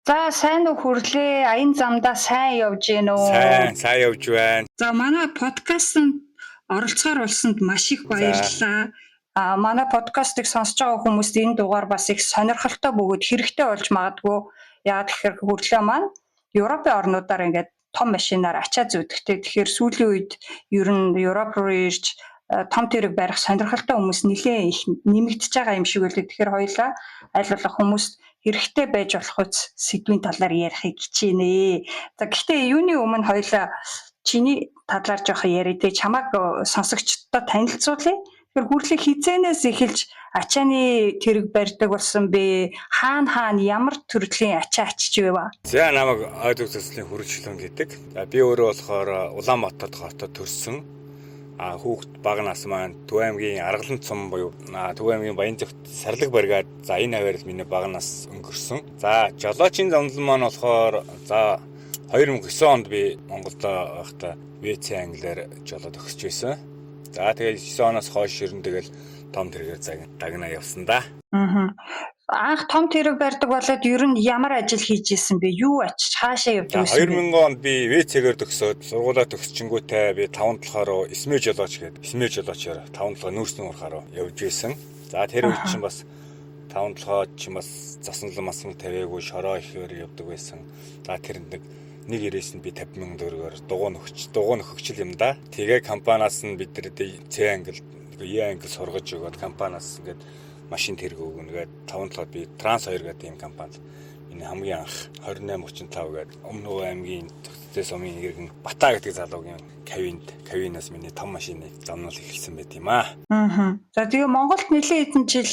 За сайн уу хүрлээ. Аян замдаа сайн явж гин үү? Сайн явж байна. За манай подкастт оролцохоор болсонд маш их баярлалаа. Манай подкастыг сонсож байгаа хүмүүст энэ дугаар бас их сонирхолтой бөгөөд хэрэгтэй болж магадгүй. Яагаад гэхээр хүрлээ маань Европын орнуудаар ингээд том машинаар ачаа зүйдэгтэй. Тэгэхээр сүүлийн үед ер нь Европ руу ирж том тэрэг барих сонирхолтой хүмүүс нэлээд их нэмэгдэж байгаа юм шиг үлээ. Тэгэхээр хоёулаа аль болох хүмүүст хэрэгтэй байж болох үс сэдвийн талаар ярихыг хичээнэ. За гэхдээ юуны өмнө хоёулаа чиний талаар жоох яриа дээ. Чамайг сонсогчдод танилцуулъя. Тэгэхээр хүрлээ хизээнээс эхэлж ачааны тэрэг барьдаг болсон бэ? Хаана ямар төрлийн ачаа ачиж байв? За намайг ойдог төслийн хүрээлчлэн гэдэг. За би өөрөө болохоор Улаанбаатар хотод төрсөн. Хүүхэд бага нас маань Төв аймгийн Аргалан цум буюу Төв аймгийн Баянзүрт Сарлаг бригад за энэ хавьяар миний бага нас өнгөрсөн. За жолоочийн зовлон маань болохоор за 2009 онд би Монголд байхдаа ВЦ англиар жолоод өгсөж байсан. За тэгээд 9 оноос хойш ер нь тэгэл том тэргээр дагнаа явсан да. Анх том тэрэг барьдаг болоод ер нь ямар ажил хийж исэн бэ? Юу ачиж хаашаа явдаг вэ? 2000 онд би ВЦ-гээр төгсөөд сургуулаа төгсчингүүтээ би 5-7-оор Исмэ жолооч гэдэг. Исмэ жолоочоор 5-7 нүүрсний урахаар явж исэн. За тэр үед чинь бас 5-7 чинь бас заснал масмал тавиагүй шороо ихээр явдаг байсан. За тэр нэг ирээс нь би 50,000 төгрөгөөр дугуй нөхөгчл юм да. Тэгээ компаниас нь бид нар Ц англи, Е англи сургаж өгөөд компаниас ингээд машин тэрэг өгнөгээд 5-7 би Транс 2 гэдэг ийм компанид миний хамгийн анх 2835 гэдэг Өмнөг аймгийн Төгсдөө сумын иргэн Бата гэдэг залуугийн кавинаас миний том машины замнал эхэлсэн байт юм аа. За тэгээ Монголд нэлээд хэдэн жил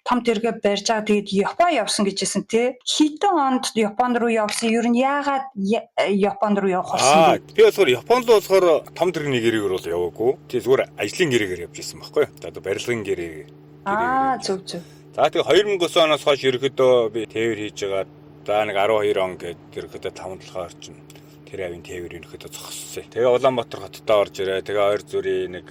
том тэргээ барьж байгаа. Тэгээд Япон явсан гэжсэн тий. Хэдэн онд Япон руу явсан? Ер нь яагаад Япон руу явах болсон бэ? Би болохоор Японд болохоор том тэрэгний гэрээгээр бол яваагүй. Тий зүгээр ажлын гэрээгээр явж исэн байхгүй. Одоо барилгын гэрээ. Зөв. За тэгээ 2009 оноос хойш ерөөдөө би тээвэр хийж байгаа. За нэг 12 он гээд ерөөдөө 5-7 орчим тэр авийн тээвэр ерөөдөө зогссон. Тэгээ Улаанбаатар хотод орж ирээ. Тэгээ ойр зүрийн нэг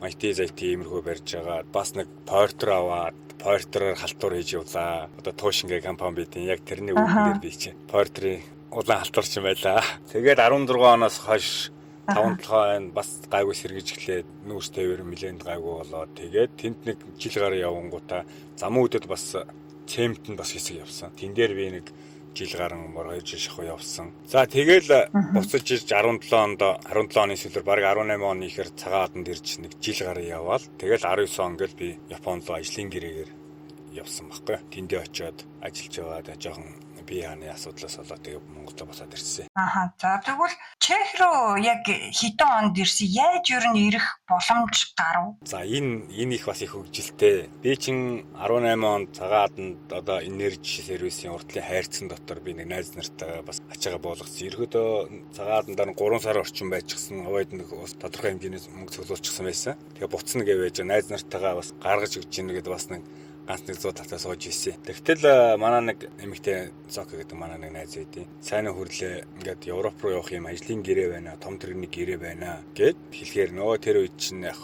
IT иймэрхүү барьж байгаа. Бас нэг Портер аваад Портероор халтур хийж явлаа. Одоо Туушингээ компани бидیں۔ Яг тэрний үгээр би чинь Портерийн улаан халтурч юм байлаа. Тэгээд 16 оноос хойш 5-7 бас гайгүй сэргэж эхлээд нүүрс тээвэр милэнд гайгүй болоод тэгээд тэнд нэг жил гараа явангуудаа замын үдэд бас цемент нь бас хэсэг явсан. Тэн дээр би нэг жил гарan 2 жил шахуу явсан. За тэгэл буцаж ирж 17 оны сүүлээр баг 18 оны ихэр цагаан хаданд ирж нэг жил гараа яваал. Тэгэл 19 он гэл би Японд ажлын гэрээгээр явсан байхгүй. Тэндээ очиод ажиллаж байгаа жоохон бие хааны асуудлаас болоод тэгээ Монголд босоод ирсэн. За тэгвэл Чех руу яг хэдэн онд ирсэн? Яаж ер нь ирэх боломж гарав? За энэ их бас их хөгжилтэй. Би чин 18 онд цагааданд одоо энержи сервисийн уртлын хайрцсан дотор би нэг найз нартайгаа бас ачаага буулгасан. Ерөөдөө цагааданд 3 сар орчим байжчихсан. Аваад нэг тодорхой хэмжээний мөнгө цуглуулчихсан байсан. Тэгээ буцна гэвэж найз нартайгаа бас гаргаж өгч ийн гэдэг бас нэг ганц нэг 100 татаа сууж ийсэн. Тэгтэл манай нэг эмэгтэй Зока гэдэг манай нэг найз байдیں۔ Сайн хөрлөө ингээд Европ руу явах юм ажлын гэрээ байна, том тэрэгний гэрээ байна гэд хэлэхээр нөгөө тэр үед чинь яг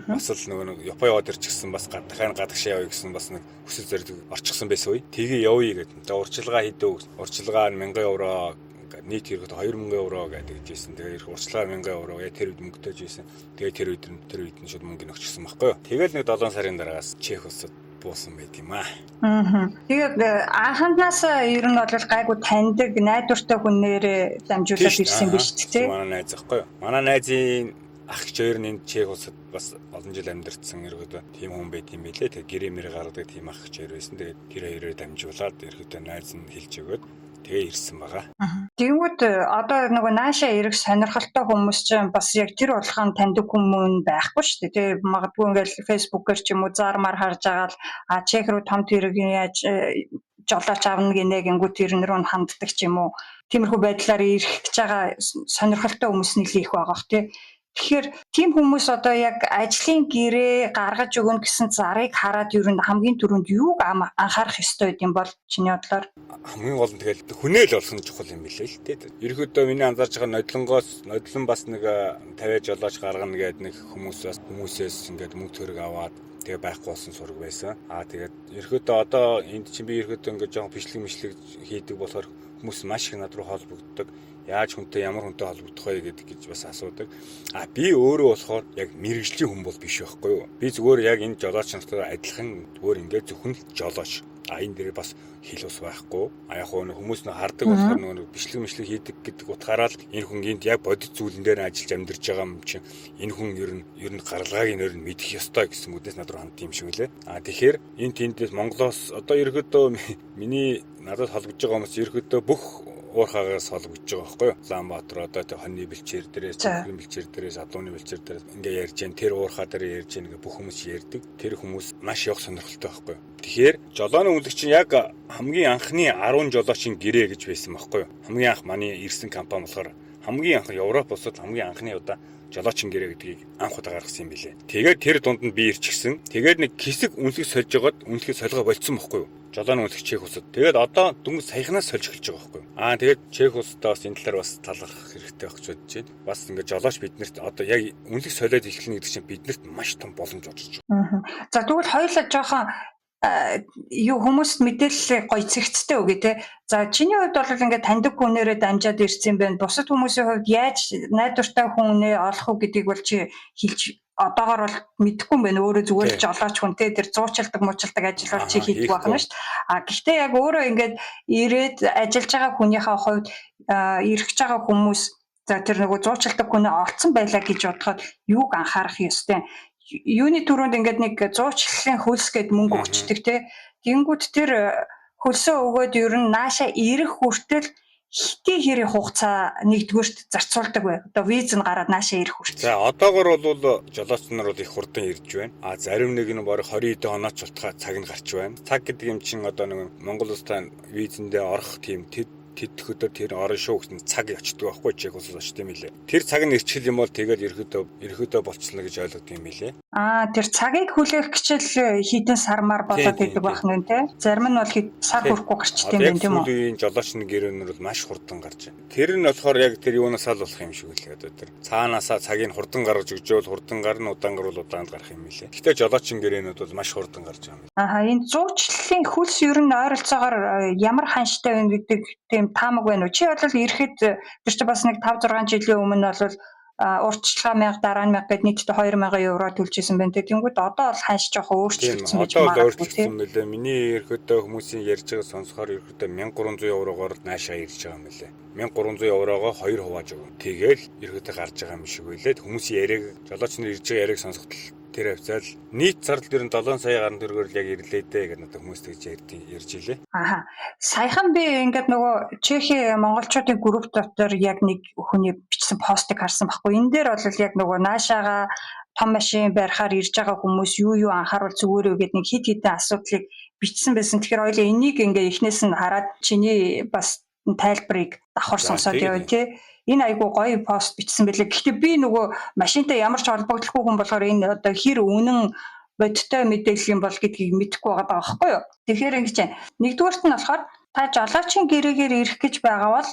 бас л нөгөө Япон яваад ирчихсэн бас дахин гадагшаа явъя гэсэн бас нэг хүсэл зориг орчихсон байсан үе. Тэгээ явъя гэдэг. За урчилгаа хийдөө. Урчилгаа 1000 евро нийт хэрэгт 2000 евро гэдэг жийсэн. Тэгээ урчлаа 1000 евро тэр үед мөнгөтэй жийсэн. Тэгээ тэр үед нь шууд мөнгө өгчихсөн байхгүй юу. Тэгэл нэг 7 сарын дараагаас Чех улсад буусан байт юм аа. Тэгээд анханднаас ер нь бол гайгүй таньдаг найдвартай хүнээр дамжуулаад ирсэн биз дээ. Манай найз ахгүй юу. Манай найзын ах хоёр нь энэ Чех улсад бас олон жил амьдарсан ерөөдөө тийм хүн байт юм билээ. Тэгээ гэрээ мэр гаргадаг тийм ах хоёр байсан. Тэгээд тэр хоёроо дамжуулаад ерөөдөө найз нь хэлж өгөөд тэгээ ирсэн байгаа. Тэгвэл одоо нөгөө нааша ирэх сонирхолтой хүмүүс чинь бас яг тэр болгоон таньдаг хүмүүс байхгүй шүү дээ. Тэг магадгүй ингээл фэйсбүүкээр ч юм уу заармаар харж агаал Чех руу том тэргийн яаж жолооч авна гинэ гингүү тэрэн рүү ханддаг ч юм уу. Тиймэрхүү байдлаар ирэх гэж байгаа сонирхолтой хүмүүс нэлээ их байгаа бох тий. Тэгэхээр тийм хүмүүс одоо яг ажлын гэрээ гаргаж өгнө гэсэн зарыг хараад ер нь хамгийн түрүүнд юуг анхаарах ёстой юм бол чиний бодлоор? Хамгийн гол нь тэгэл хүнээл болсон чухал юм билээ л дээ. Ерөнхийдөө миний анзаарч байгаа нодлон бас нэг 50 жолооч гаргана гэдэг нэг хүмүүсээс ингээд мөнгө төгрөг аваад Тэгээ байхгүй болсон сураг байсан. Тэгээд ерөөдөө одоо энд чинь би ерөөдөө ингээд жоохон бичлэг хийдэг болохоор хүмүүс маш их над руу холбогддог. Яаж хүнтэй ямар хүнтэй холбогдох вэ гэдэг гэж бас асуудаг. Би өөрөө болохоор яг мэрэгжлийн хүн бол биш байхгүй юу? Би зүгээр яг энэ жолооч нартай адилхан зүгээр ингээд зөвхөн л жолооч. Энэ дээр бас хэл ус байхгүй. Яг хүмүүс нөө хардаг болохоор нөө бичлэг хийдэг гэдэг утгаараа л энэ хүн энд яг бодит зүйлэн дээр ажиллаж амьдарч байгаа юм чинь энэ хүн ер нь гаргалгааг нөр нь мэдэх ёстой гэсэн үднээс над руу хандсан юм шиг үлээ. Тэгэхээр энэ тэндээс Монголоос одоо ерөөдөө миний надад холбож байгаа хүмүүс ерөөдөө бүх уурхаагаас холбогдож байгаа байхгүй юу? Улаанбаатар одоо тэ хоньны бэлчээр дээрээс, цэврийн бэлчээр дээрээс, адууны бэлчээр дээрээс ингээ ярьж जैन тэр уурхаа дээр ярьж जैन ингээ бүх хүмүүс ярьдаг. Тэр хүмүүс маш явах сонирхолтой байхгүй юу? Тэгэхээр жолооны үнэлэг чинь яг хамгийн анхны 10 жолоочийн гэрээ гэж байсан байхгүй юу? Хамгийн анх манай ирсэн компани болохоор хамгийн анх Европ улсад хамгийн анхны удаа жолоочин гэрээ гэдгийг анх удаа гаргасан юм билээ. Тэгээд тэр дунд нь би ирчихсэн. Тэгээд нэг хэсэг үнэлэг сольж байгаад үнэлгээ солиго болцсон байхгүй юу? Жолооны үнэлэг Чех улсад. Тэгээд одоо дөнгөж саяхнаас сольж эхэлж байгаа байхгүй юу? Тэгээд Чех улстай бас энэ талаар бас талах хэрэгтэй байх гэж бодож байна. Бас ингээд жолооч биднэрт одоо яг үнэлэг солиод эхлэнэ гэдэг чинь биднэрт маш том боломж олж байна. За тэгвэл хоёулаа жоохон хүмүүст мэдээлэл гоё цэгцтэй үгүй те. За чиний хувьд бол ингээд таньдаг хүнээрээ дамжаад ирсэн байна. Бусад хүмүүсийн хувьд яаж найдвартай хүнээ олох уу гэдгийг бол чи хэлж одоогоор бол мэдэхгүй юм байна. Өөрөө зүгээр л жолооч хүнтэй тэр зуучилдаг ажил бол чи хийдэг байна шүү дээ. Гэхдээ яг өөрөө ингээд ирээд ажиллаж байгаа хүнийхээ хувьд ирэх байгаа хүмүүс за тэр нөгөө зуучилдаг хүнээ олцсон байлаа гэж бодоход юуг анхаарах ёстой. Юуны түрүүнд ингээд нэг зуучлалын хөлс гээд мөнгө өгчдөг те. Гингүүд тэр хөлсөө өгөөд ер нь наашаа ирэх хүртэл хитий хэрэг хугацаа нэгдүгээрт зарцуулдаг бай. Одоо виз нь гараад наашаа ирэх хүртэл. За одоогор бол жолооч нар бол их хурдан ирж байна. Зарим нэг нь бараг 20 хэдэн онооч болтугай цаг нь гарч байна. Цаг гэдэг юм чинь одоо нэг Монгол улстай визэндээ орох тийм тэд өдөр тэр орон шүү гэсэн цаг очдөг байхгүй Чех улсаас очдөг юм лээ. Тэр цаг нь ирчихэл юм бол тэгэл ерөөдөө болчихлоо гэж ойлгодог юм лээ. Тэр цагийг хүлээх гिचэл хитэн сармаар болоод идэг байх нь те. Зарим нь бол цаг хүрэхгүй гарчдаг юм тийм үү? Сүүлийн жолоочны гэрэнэр бол маш хурдан гарч байна. Тэр нь болохоор яг тэр юунаасаа л болох юм шиг үлээ одоо тэр. Цаанаасаа цагийг хурдан гаргаж өгчөөл хурдан гарна удаан гарвал удаанд гарах юм лээ. Гэхдээ жолоочны гэрэнүүд бол маш хурдан гарч байгаа юм. Энэ зуучлалын хөлс ер нь ойролцоогоор ямар ханштай байна гэдэг таамаг байна уу? Чи бол ирэхэд тэр чинь бас нэг 5-6 жилийн өмнө бол урьдчилгаа 1000 дараа нь 1000 гэд нийтдээ 2000 евро төлжсэн байна. Тэнгүүд одоо бол ханш жоохон өөрчлөгдсөн гэж магадгүй мөлий. Миний ерөөдөө хүмүүсийн ярьж байгаа сонсохоор ерөөдөө 1300 еврогоор наашаа ирж байгаа юм лээ. 1300 еврогоо 2 хувааж өгнө. Тэгээл ерөөдөө гарч байгаа юм шиг байлээ. Хүмүүсийн яриаг жолооч нар ирж байгаа яриаг сонсоход тэр хавцал нийт зардал ер нь 7 сая гаруй төгрөгөөр л яг ирлээ дээ гэдэг надад хүмүүс тэгж ярьж илээ. Саяхан би ингээд нөгөө Чехийн монголчуудын групп дотор яг нэг хүний бичсэн постыг харсан байхгүй. Энэ дээр бол яг нөгөө наашаага том машин барихаар ирж байгаа хүмүүс юу анхааруул зүгээрөө гэдэг нэг хит хитэн асуудлыг бичсэн байсан. Тэгэхээр хоёул энийг ингээ эхнээс нь хараад чиний бас тайлбарыг давхар сонсоод яваа тий. Энэ айгуу гоё пост бичсэн байлээ. Гэхдээ би нөгөө машинтай ямар ч холбогдлохгүй хүн болохоор энэ одоо хэр үнэн бодиттой мэдээлэл юм бол гэдгийг мэдэхгүй байгаа байхгүй юу. Тэгэхээр ингэж нэгдүгээрт нь болохоор та жолоочийн гэрээгээр ирэх гэж байгаа бол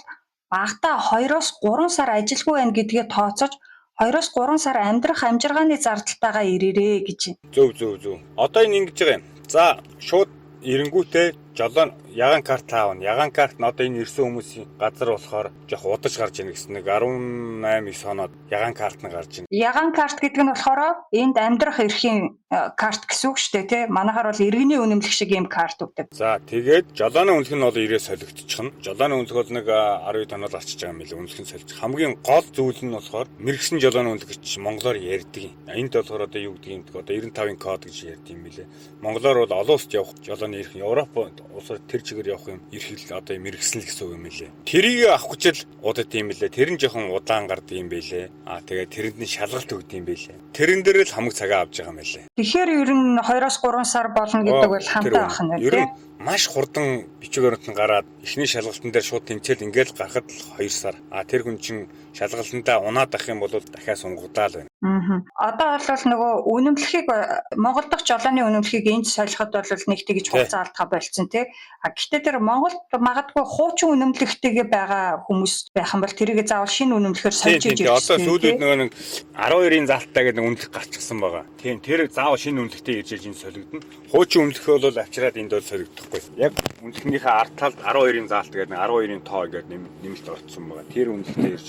багтаа 2-3 сар ажилгүй байна гэдгээ тооцож 2-3 сар амьдрах амжиргааны зардалтайгаа ирээрээ гэж байна. Зөв. Одоо энэ ингэж байгаа юм. За шууд эренгүүтээ жолоо ягаан карт аавна. Ягаан карт нь одоо энэ ирсэн хүмүүсийн газар болохоор жоох удаж гарч ийн гэсэн нэг 18-9 хоноод ягаан карт нь гарч ийн. Ягаан карт гэдэг нь болохоор энд амьдрах эрхийн карт гэсэн үг шүү дээ тий. Манайхаар бол иргэний үнэмлэх шиг юм карт өгдөг. За тэгээд жолооны үнэлэх нь бол ирээ солигдчихно. Жолооны үнэлэх бол нэг 10 тоног арчиж байгаа юм билээ. Үнэлэх нь солиж. Хамгийн гол зүйл нь болохоор мэрэгсэн жолооны үнэлэх гэж монголоор ярьдаг юм. Энд болохоор одоо юу гэдэг юм бэ? Одоо 95-ын код гэж ярьдаг юм билээ. Монголоор бол олон улсад явах жолооны ирэх Европ улсаар тэр чигээр явах юм эрхэл одоо мэрэгсэн л гэсэн үг юм лээ. Тэрийг авах гэж л удаад юм лээ. Тэр нь жоохон удаан гардаг юм байлээ. Тэгээд тэрэнд нь шалгалт өгд юм байлээ. Тэрэн дээр л хамаг цагаа авч байгаа юм байлээ. Тэгэхээр ер нь 2-3 сар болно гэдэг бол хамтаа байх нь тийм. маш хурдан бичиг баримтанд гараад эхний шалгалтын дээр шууд тэмцээд ингээд гарахад л 2 сар. Тэр хүн чинь шалгалтандаа унаад ах юм бол дахиад сунгагдаал байна. Одоо бол нөгөө үнэмлэхийг Монгол дахь жолооны үнэмлэхийг энд солиход бол нэг тэгж хугацаа алдгаа болцсон тий. Гэхдээ тэр Монголд магадгүй хуучин үнэмлэхтэйгээ байгаа хүмүүс байх юм бол тэрийг заавал шинэ үнэмлэхээр сольж иж ирэх. Одоо сүүлд нөгөө нэг 12-ын залтаа гэдэг үнэлэх гарчихсан байгаа. Тийм тэр заавал шинэ үнэлэхтэй ирж энэ солигдно. Хуучин үнэлэх бол авчираад энд бол солигдохгүй. Яг үнэлэхнийхээ ард талд 12-ын залт гэдэг 12-ын тоо гэдэг нэмэлт орцсон байгаа. Тэр үнэлэхтэй ирж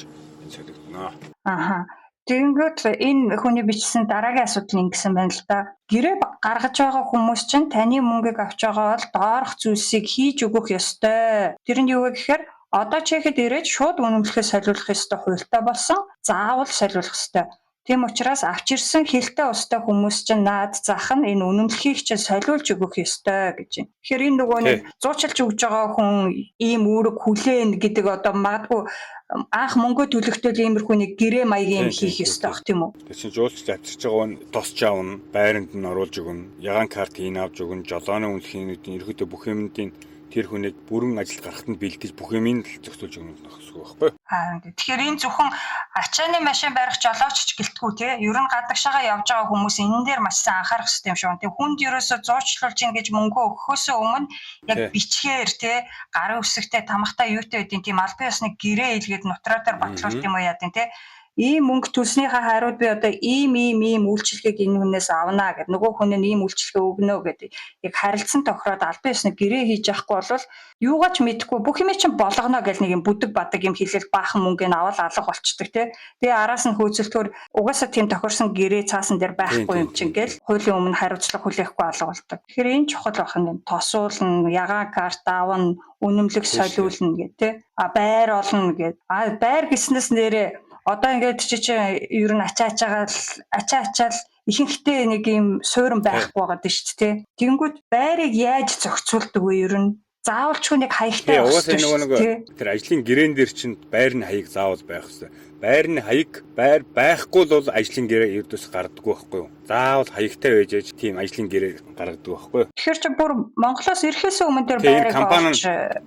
солигдно. Тэгэнгүүт энэ хүний бичсэн дараагийн асуудал ингэсэн байна л да. Гэрээ гаргаж байгаа хүмүүс чинь таны мөнгийг авч байгаа бол доорх зүйлсийг хийж өгөх ёстой. Тэр нь юу вэ гэхээр одоо чехэд ирээд шууд үнэмлэхээ солиулах ёстой хуультай болсон. Заавал солиулах ёстой. Тийм учраас авч ирсэн хэлтэй устай хүмүүс чинь наад зах нь энэ үнэмлэхийг чинь солиулж өгөх ёстой гэж байна. Тэгэхээр энэ нөгөө нэг зуучилж өгж байгаа хүн ийм үүрэг хүлээн гэдэг одоо магадгүй анх мөнгө төлөхтэй иймэрхүү нэг гэрээ маягийн юм хийх ёстой бах тийм үү? Тэр чинь жуулч авчирч байгаа нь тосч аавна, байранд нь оруулж өгнө, ягаан карт хийн авч өгнө, жолооны үнэлхийн ерөөдөө бүх юмдын тэр хүнийг бүрэн ажилд гарахад нь бэлдэж бүх юмыг л зохицуулж өгнө гэсэн үг байхгүй юу? Тэгэхээр энэ зөвхөн ачааны машин барих жолоочч гэлтгүү те. Ер нь гадагшаага явж байгаа хүмүүс энэ дээр маш сайн анхаарах хэрэгтэй юм шиг байна. Тэг хүнд ерөөсө зуучлуулж ийн гэж мөнгө өгөхөөсөө өмнө яг бичгээр те гарын үсэгтэй тамхтай юутай байдیں۔ Тийм албан ёсны гэрээ илгээд нутраараар батлуулт юм уу яадیں۔ Те ийм мөнгө төлснийхаа хариуд би одоо ийм үйлчлэгийг энэ хүнээс авнаа гэд нөгөө хүн нь ийм үйлчлэгээ өгнө гэдэг яг харилцан тохироод албан ёсны гэрээ хийж явахгүй бол юугаач мэдэхгүй бүх юм чинь болгоно гэл нэг юм бүдэг бадаг юм хэлэл баахан мөнгөний авал алга болчдөг тий. Тэгээ араас нь хөөцөлтөөр угаасаа тийм тохирсон гэрээ цаасан дээр байхгүй юм чинь гэл хуулийн өмнө хариуцлага хүлээхгүй алга болдог. Тэгэхээр энэ чухал байх нь тосуулна, ягаан карт авна, үнэмлэх солиулна гэх тий. Байр олно гэд. Байр гэснээс нэрээ одоо ингээд чи ер нь ачаачаал ихэнхдээ нэг юм суурин байхгүй байгаад шүү дээ тий. Тэгэнгүүт байрыг яаж зохицуулдаг вэ ер нь? Заавалчгүй нэг хаягтай байх хэрэгтэй. Тэр ажлын гэрээн дээр чинь байрны хаяг заавал байх хэрэгтэй. Байрны хаяг байхгүй бол ажлын гэрээ ердөөс гардаггүй байхгүй юу? Заавал хаягтай байж аж тийм ажлын гэрээ гаргадаг байхгүй юу? Тэгэхээр чи бүр Монголоос ирэхээс өмнө тэр байрыг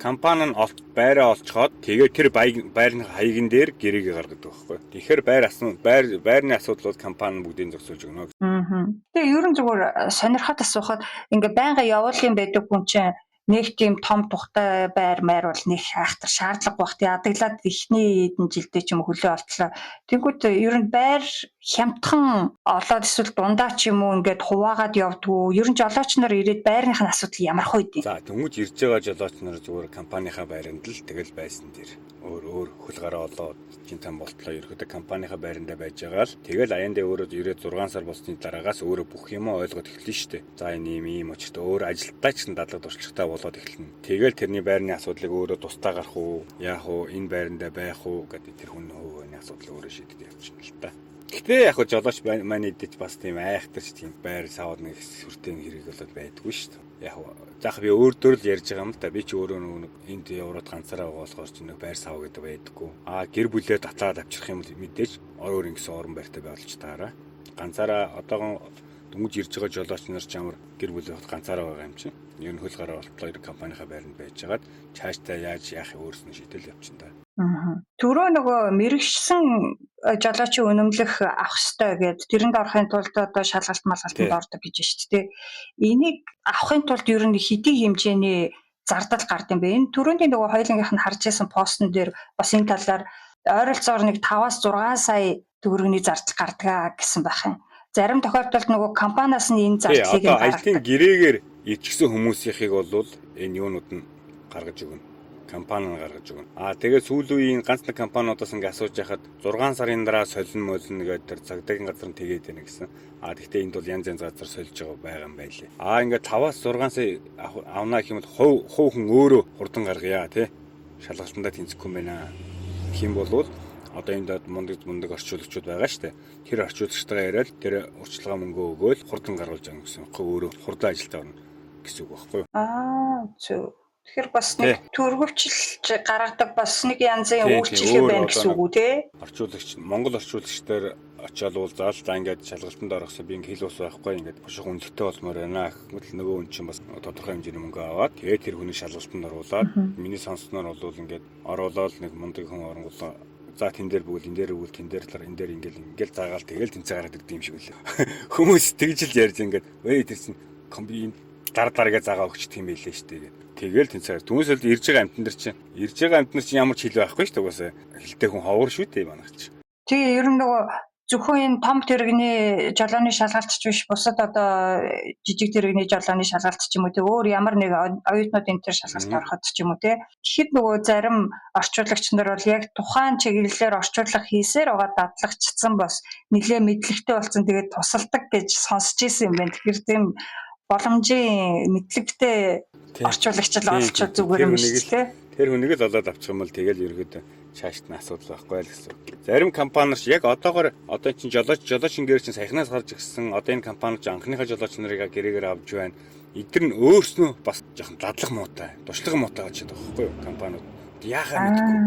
компани нь байраа олцоход тэгээ тэр байрны хаягн дээр гэрээгээ гаргадаг байхгүй юу? Тэгэхээр байрны асуудал бол компани бүгдийг зогсоож өгнө. Тэгээ ер нь зүгээр сонирхоод асуухад ингээ байнга явуулын байдаг хүн чинь нэг тийм том тухтай байр маяр бол нэг айхтар шаардлага багт ядаглаад ихний эдэн жилдээ ч юм хөлөө олтлоо. Тэнгүүд ер нь байр хямдхан олоод эсвэл дундаа ч юм уу ингээд хуваагаад явдгүү. Ер нь жолооч нар ирээд байрных нь асуудал ямар хөө дээ. За тэмүүж ирж байгаа жолооч нар зүгээр компанийнхаа байранд л тэгэл байсан дээр өөр хөл гараа олоод чин там болтлоо ерөөдөө компанийнхаа байранда байж байгаа л тэгэл аяндаа өөрөө ирээд 6 сар болсны дараагаас өөрөө бүх юм ойлгоод эхэлнэ шүү дээ. За энэ ийм очтой өөр ажилтаа ч дадлаг дурчлагтай болоод эхэлнэ. Тэгэл тэрний байрны асуудлыг өөрөө тусдаа гарах уу, яах уу, энэ байранда байх уу гэдэг тэр хүн хөвөний асуудлыг өөрөө шийдэж явчихна л та. Гэтэ яг жолооч маань идэж бас тийм айхтарч тийм байр савд нэг сүртэй хэрэг болоод байдгүй шүү дээ. Яг заах би өөр л ярьж байгаа юм л да. Би ч өөрөө нэг энд яваад ганцаараа болохоор ч нэг байр сав гэдэг байдаггүй. Гэр бүлээ татлаад авчрах юм бол мэдээж өөр ингэсэн орон байртай болж таараа. Ганцаараа одоогон дөнгөж ирж байгаа жолооч нар ч ямар гэр бүл явах ганцаараа байгаа юм чинь. Ер нь хөл гараа болтлоо компанийнхаа байранд байжгаад цаашдаа яаж яах өөрснөө шийдэл явчихна да. Түрүү нөгөө мэрэгшсэн жолоочийн үнэмлэх авах ёстой гэд тэрэнд орохын тулд одоо шалгалт малгалтанд ордог гэж байна шүү дээ. Энийг авахын тулд ер нь хэдий хэмжээний зардал гардаг юм бэ? Энэ түрүүний нөгөө хоёулынгийнх нь харж байсан постн дээр бас энэ талаар ойролцоогоор нэг 5-6 сая төгрөгийн зардал гардаг гэсэн байх юм. Зарим тохиолдолд нөгөө компаниас нь энэ зардлыг нь гаргадаг. Ажлын гэрээгээр ичгсэн хүмүүсийнхийг бол энэ юунууд нь гаргаж өгнө. Компани нь гаргаж өгнө. Тэгээд сүүлийн үеийн ганц нэг компаниудаас ингээ асууж яхад 6 сарын дараа солино гэдэг тэр цагдаагийн газар нь тэгээд байна гэсэн. Гэхдээ энд бол янз янз газар сольж байгаа юм байлээ. Ингээ 5-аас 6 сая авнаа гэх юм бол хувь хүн өөрөө хурдан гаргая тий. Шалгалтандаа тэнцэхгүй юм байна. Хэм болвол одоо энд мундаг орчуулагчид байгаа штэ. Тэр орчуулагчтайгаа яриад тэр урьдчилгаа мөнгө өгөөл хурдан гаргуулж байгаа гэсэн. Өөрөө хурдан ажилдаа орно гэсэн үг байхгүй юу? Зөв. Тэгэхээр бас нэг төрөвчлж гаргадаг бас нэг янзын үйлчлэгээ байна гэсэн үг үү те? Орчуулагч Монгол орчуулагчдаар очиод уулзаал за ингээд шалгалтанд орохсоо би ингээд хэл ус байхгүй ингээд бушиг үнэлттэй болмоор байна гэхмэл нөгөө хүн чинь бас тодорхой хэмжээний мөнгө аваад тэгээд тэр хүний шалгалтанд оруулаад миний сонссноор бол ингээд оруулаад нэг мундаг хүн оронгуулаа за тэн дээр бүгд энэ дээр өгвөл тэн дээр талаар энэ дээр ингээл заагаал тэгэл тэнцээ гараад ирдэг юм шиг үлээ. Хүмүүс тэгж л ярьж ингээд өө тэр чинь комби дараагээ загаа өгчдөг юм байлээ шүү дээ. Тэгэл тэнцээ түүнээс л ирж байгаа амтнэр чинь ямар ч хэл байхгүй шүү дээ угаасаа хэлтэй хүн ховор шүү дээ манайх чинь. Тэгээ ер нь нөгөө зөвхөн энэ том тэрэгний жолооны шалгалтч биш бусад одоо жижиг тэрэгний жолооны шалгалтч юм уу те өөр ямар нэг оюутнууд энэ төр шалгалт ороход ч юм уу те тэгэхэд нөгөө зарим орчуулагч нар бол яг тухайн чиглэлээр орчуулга хийсээр байгаа дадлагдсан бас нэлээ мэдлэгтэй болсон тэгээд тусалдаг гэж сонсч ирсэн юм байна. Тэгэхээр тийм боломжийн мэдлэгтэй орчуулагч л олчод зүгээр юм шиг те. Тэр хүнийг л олоод авчих юм бол тэгэл ерөөдөө чаашд нь асуудал байхгүй л гэсэн. Зарим компаниар ч яг одоо чинь жолоочин гэр чинь саяхнаас гарч ирсэн одоо энэ компани ч анхныхаа жолооч нарыг гэрээгээр авч байна. Эдгээр нь өөрснөө бас жоохон дадлах муутай, туршлага муутай гэж байгаа байхгүй юу компаниуд. Яахаа мэдэхгүй.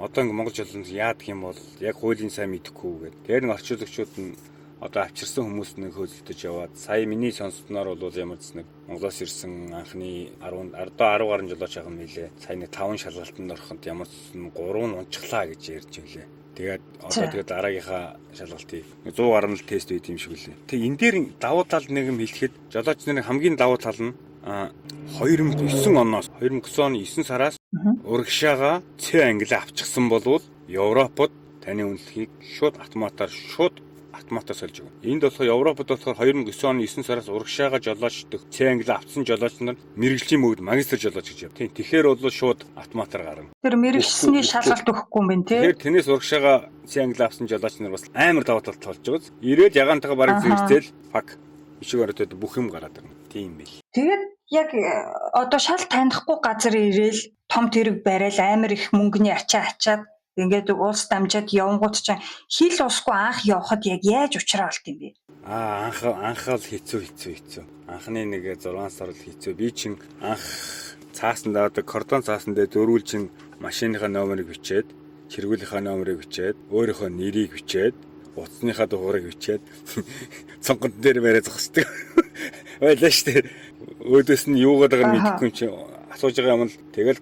Одоо ингэ Монгол жолооч яадаг юм бол яг хуулийн сайн мэдэхгүй гэдэг. Тэр нэг орчуулагчид нь одоо авчирсан хүмүүс нэг хөөцөлдөж яваад сая миний сонссноор бол ямар ч нэг Монголоос ирсэн анхны 10 гаруй жолооч байгаа юм билээ. Сая нэг 5 шалгалтанд ороход ямар ч 3 нь унцглаа гэж ярьж байлээ. Тэгээд одоо дараагийнхаа шалгалтыг 100 гаруй л тест үйд юм шиг үлээ. Тэг энэ дээр давуу тал нэг юм хэлэхэд жолооч нарын хамгийн давуу тал нь 2009 оноос 2009 оны 9 сараас урагшаага C англи авчихсан болвол Европод таны үнэлгийг шууд автоматар сольж өгнө. Энд болохоор Европод болохоор 2009 оны 9 сараас урагшаага жолоочдох C англи авсан жолооч нар мэрэгжлийн мөгөд магистр жолооч гэж явна. Тийм. Тэгэхээр бол шууд автоматар гарна. Тэр мэрэгчсний шалгалт өгөхгүй юм байна тий. Тэгэхээр тэрнээс урагшаага C англи авсан жолооч нар бас амар давуу талт болж байгаа. Ирээд ягаантайгаа бараг зэрэгцээл фак ишиг ороод бүх юм гараад ирнэ. Тийм байл. Тэгээд яг одоо шал танихгүй газар ирээл том тэрэг барайл амар их мөнгөний ачаад ингээд улс дамжаад явангууд чинь хил усгүй анх явхад яг яаж уучраа болт юм бэ? Анхаал хэцүү. Анхны нэг 6 сар л хэцүү. Би чинь анх цаасан даа кордон цаасан дээр дөрвөл чинь машиныхаа номерыг бичээд, чиргүүлийнхаа номерыг бичээд, өөрийнхөө нэрийг бичээд, утасныхаа дугаарыг бичээд цонгон дээр бариад зогсдог. Байлаа штэ. Өөдөөс нь юугаад байгааг мэдэхгүй юм чи асууж байгаа юм л тэгэл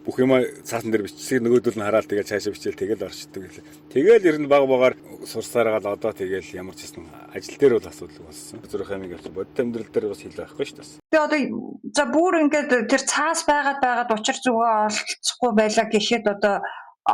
бүх юм цаасан дээр бичсийг нөгөөдөл нь хараад тэгэл цаашаа бичээл тэгэл орчдөг гэлээ. Тэгэл ер нь баг сурсараад одоо тэгэл ямар ч юм ажил дээр бол асуудал болсон. Зүрх хэмиг явсан бодит амьдрал дээр бас хэл байхгүй шүү дээ. Тэгээ одоо за бүр ингээд тэр цаас байгаад учир зүгөө олцохгүй байлаа гэхэд одоо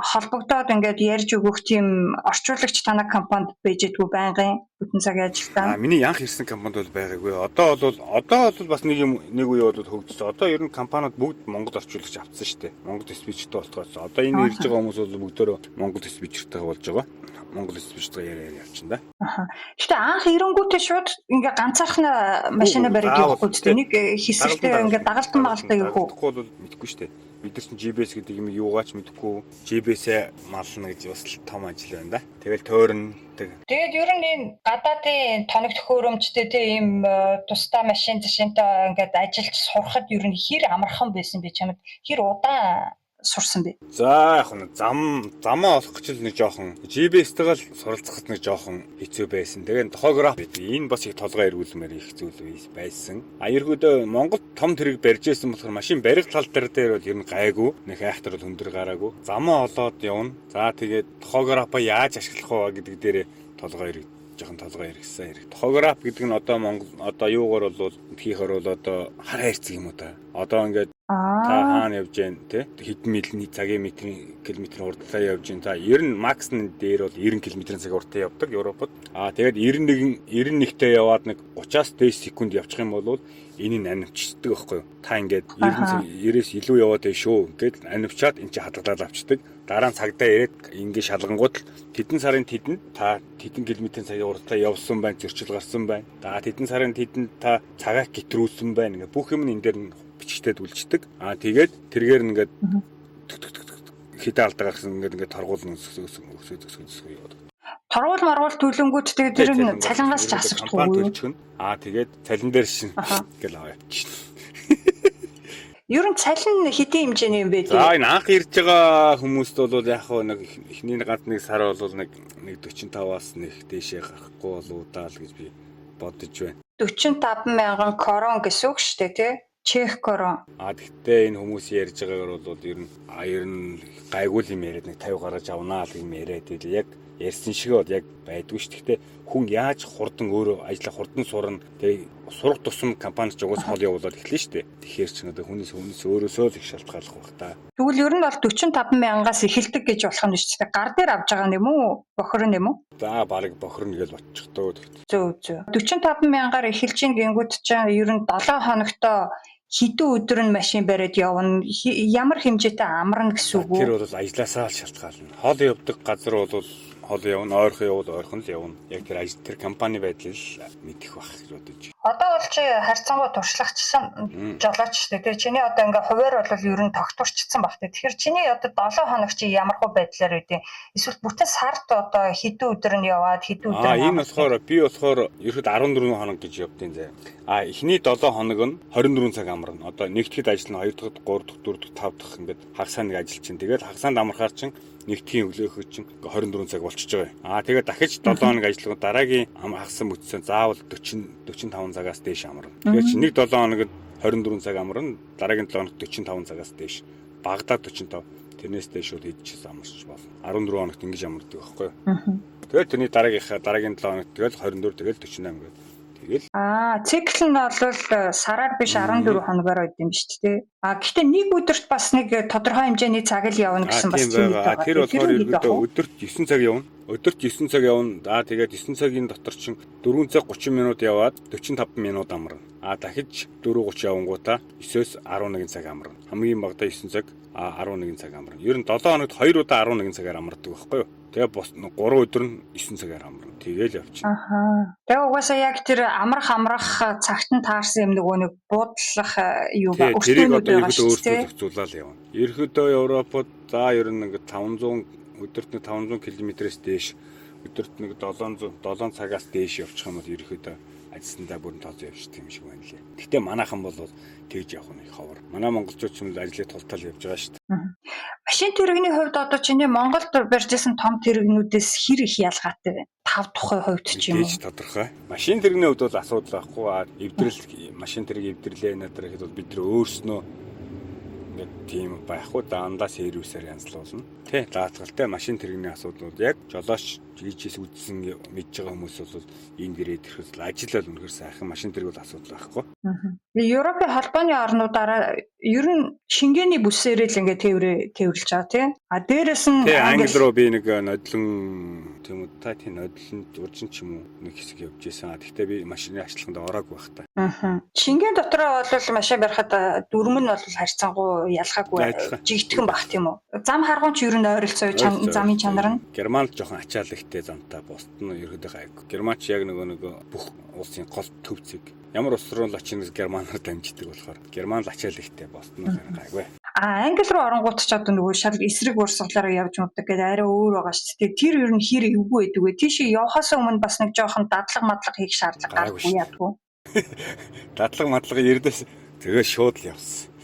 холбогдоод ингээд ярьж өгөх тийм орчуулагч танай компанид байж идэггүй байнгын бүтэн цагийн ажилтаа. Миний анх ирсэн компанид бол байгаагүй. Одоо бол бас нэг үе бол хөгжсөн. Одоо ер нь компаниуд бүгд Монгол орчуулагч авцсан шүү дээ. Монгол спичтэй болтгоос. Одоо энэ ирж байгаа хүмүүс бол бүгдөө Монгол спичтэй болж байгаа. Монгол спичтэй яриа явчихна да. Гэтэ анх ирэнгүүтээ шууд ингээд ганцаархнаа машина бариад явахгүй ч тийм нэг хэсэгтээ ингээд дагалдан явах уу. Бол мэдэхгүй шүү дээ. Бид нар чинь GPS гэдэг юм юугаач мэдэхгүй. GPS-ээ мална гэж бас том ажил байна да. Тэгэл тойрон. Тэгээд ер нь энэ гадаадын тоног төхөөрөмжтэй тийм тусдаа машин зашинтай ингээд ажиллаж сурахад ер нь хэр амархан байсан бэ чамд? Хэр удаан сурсан бэ? За яг нь замаа олох гэж нэг жоохон GPS-тэйгэл суралцахад нэг жоохон хэцүү байсан. Тэгээд тохограф гэдэг энэ бас их толгой эргүүлмээр их зүйл байсан. Ерхөөдөө Монгол том тэрэг барьж байсан болохоор машин барих тал дээр бол ер нь гайгүй. Нэг айхтар бол өндөр гараагүй. Замаа олоод явна. За тэгээд тохографа яаж ашиглах вэ гэдэг дээр жоохон толгой эргэсэн хэрэг. Тохограф гэдэг нь одоо Монгол одоо юугаар бол хийхээр бол одоо хараа хэрцэг юм уу та. Одоо ингээд та хаана явж гэн те хэдэн милийн цагийн метрийн километрийн уртаа явж гэн. За 90 макс нь дээр бол 90 км/цаг уртаа явдаг Европод. Тэгээд 91-тэй яваад нэг 30-аас дээш секунд явчих юм бол энийг анивчдаг байхгүй юу? Та ингээд 90-ээс илүү яваад байх шүү. Ингээд анивчаад эн чинь хадгалаад авчдаг. Дараа нь цагдаа ирээд ингээд шалгангууд тэдэн сарын тэдэнд та тэдэн км/цаг уртаа явсан байна, зөрчил гарсан байна. За тэдэн сарын тэдэнд та цагаа гэтрүүлсэн байна. Ингээд бүх юм энэ дээр бичгтээд үлждэг. Тэгээд тэргээр ингээд хитэ алдаа гэсэн ингээд торгуулна өсгөө яваад. Торгуул маргуул төлөнгүүд тэгээд тэр нь цалингаас ч асагдахгүй. Тэгээд цалин дээр шин гэл аваа явчихна. Ер нь цалин хэдийн хэмжээний юм бэ? За энэ анх ирж байгаа хүмүүст бол яг хөө нэг эхний ганц нэг сар бол нэг 45-аас нэг дээшээ гарахгүй болоо даа л гэж би бодож байна. 45,000 крон гэсэн үг шүү дээ, тий? Чех крон. Гэхдээ энэ хүмүүс ярьж байгаагаар бол ер нь гайгүй юм яриад нэг 50 гаргаж авнаа л юм яриад яг ярьсан шиг бол яг байдгүй шүү. Гэхдээ хүн яаж хурдан өөрөө ажиллах хурдан сурна. Тэгээ сурах тусам компанид ч угаас хол явуулаад эхлэв шүү дээ. Тэгэхээр ч надад хүнээс өөрөөсөө л их шалтгааллах байх та. Тэгвэл ер нь бол 45,000-аас эхэлдэг гэж болох юм шүү дээ. Гар дээр авж байгаа юм уу? Бохор юм уу? За баг бохорно гэж бодчих дөө. Зөв. 45,000-аар эхэлж гингүүд чинь ер нь 7 хоногтоо хэдэн өдөр нь машин бариад явна, ямар хэмжээтэй амарна гэсэн үг үү? Тэр бол ажилласаа л шалтгаална. Хол явдаг газар бол хол явна, ойрхон явал ойрхон л явна. Яг тэр компани байдлыг мэдэх байх гэж бодож. Одоо бол чи харьцангуй туршлагачсан жолооч шүү дээ. Чиний одоо ингээ хуваар бол ер нь тогтворчсон баг. Тэгэхээр чиний одоо 7 хоног чи ямар хөө байдлаар үдээ? Эсвэл бүтэн сард одоо хэдэн өдөр нь яваад хэдэн өдөр нь энэ болохоор би болохоор ерөөд 14 хоног гэж явдیں۔ Зэ. Эхний 7 хоног нь 24 цаг амарна. Одоо нэгтгэд ажиллана, 2 дахь, 3 дахь, 4 дахь, 5 дахь ингээд хагасаа нэг ажил чинь. Тэгээд хагасаанд амархаар чинь нэгтгэхийн өглөөхөд чинь 24 цаг болчихж байгаа. Тэгээд дахиж 7 хоног ажиллах дараагийн хагасан бүтсэн заавал 45 цагаас дээш амарна. Тэгэхээр чи нэг 7 хоногт 24 цаг амарна, дараагийн 7 хоногт 45 цагаас дээш. Багадаа 45. Тэрнээс дээш бол идчихсэн амарч болно. 14 хоногт ингэж амардаг байхгүй юу? Тэгээд тэрний дараагийн 7 хоногт тэгэл 24 тэгэл 48 гэдэг. Тэгэл цикл нь бол сараар биш 14 хоногоор байд юм шүү дээ. Гэхдээ нэг өдөрт бас нэг тодорхой хэмжээний цаг л явна гэсэн бас тийм байна. Тэр болохоор ерөөдөө өдөрт 9 цаг явна. Өдөрт 9 цаг явна. Тэгээд 9 цагийн дотор чинь 4 цаг 30 минут яваад 45 минут амарна. Дахиж 4:30 явангуудаа 9-өөс 11 цаг амарна. Хамгийн багадаа 9 цаг 11 цаг амарна. Ер нь 7 хоногт 2 удаа 11 цагаар амардаг байхгүй юу? Тэгээ 3 өдөр нь 9 цагаар амарна. Тэгээл явчихна. Тэгээ угаасаа яг тэр амрах цагт нь таарсан юм нөгөө нэг буудлах юу ба өртөөнүүд байгаа шүү дээ. Зохицуулаад явна. Ерөнхийдөө Европод ер нь ингээд 500 өдөрт 500 км-с дээш өдөрт 7 цагаас дээш явчих юм бол ерөнхийдөө ажилласандаа бүрэн тооцоо явчихдаг юм шиг байна лээ. Гэхдээ манайхан бол тэгж явах нь ховор. Манай монголчууд ч юм л ажлыг тултал явж байгаа шүү дээ. Машин тэрэгний хувьд одоо чиний Монголд барьж исэн том тэрэгнүүдээс хэр их ялгаатай вэ? 5 тухай хувьд ч юм уу? Тэгж тодорхой. Машин тэрэгний хувьд бол асуудал байхгүй. Машин тэрэг эвдэрлээ надад гэхэд бол бид нар өөрснөө нэг тийм байхгүй дандаа сервисээр янзлуулна. Тэ даатгалтай машин тэрэгний асуудлууд яг жолооч жийжээс үзсэн мэдж байгаа хүмүүс бол энд ирээд ирэхэд ажиллал үнэхээр сайхан машин тэрэг бол асуудал байхгүй. Европын холбооны орнуудаараа ер нь шингээний бүсээрээ л ингээд тээвэрлж байгаа тийм. Дээрээс нь англи руу би нэг нодлон тийм үү та тийм нодлон уржин ч юм уу нэг хэсэг явж байсан. Гэхдээ би машины ачлаханд ороогүй байх та. Шингэн дотроо бол машин барихад дүрм нь бол харьцангуй ялгаагүй жигтгэн баг тийм үү. Зам харгуун ч ер нь ойролцоо замын чанар нь. Германд жоохон ачааллахтэй замтай бусд нь ерөөдөө гайгүй. Германч яг нөгөө бүх улсын гол төвцөг ямар улс руу л очинос германаар дамждаг болохоор герман л ачааллахтэй бусд нь гайгүй. Англи руу оронгууд ч одоо нөгөө шал эсрэг урсгалаараа явж муудаг гэдэг арай өөр байгаа шүү дээ. Тэр ер нь хэр эвгүй байдаг вэ? Тийшээ явахаас өмнө бас нэг жоохон дадлага хийх шаардлага гарахгүй яадгүй. Дадлага ердөөс тэгээ шууд л явсан.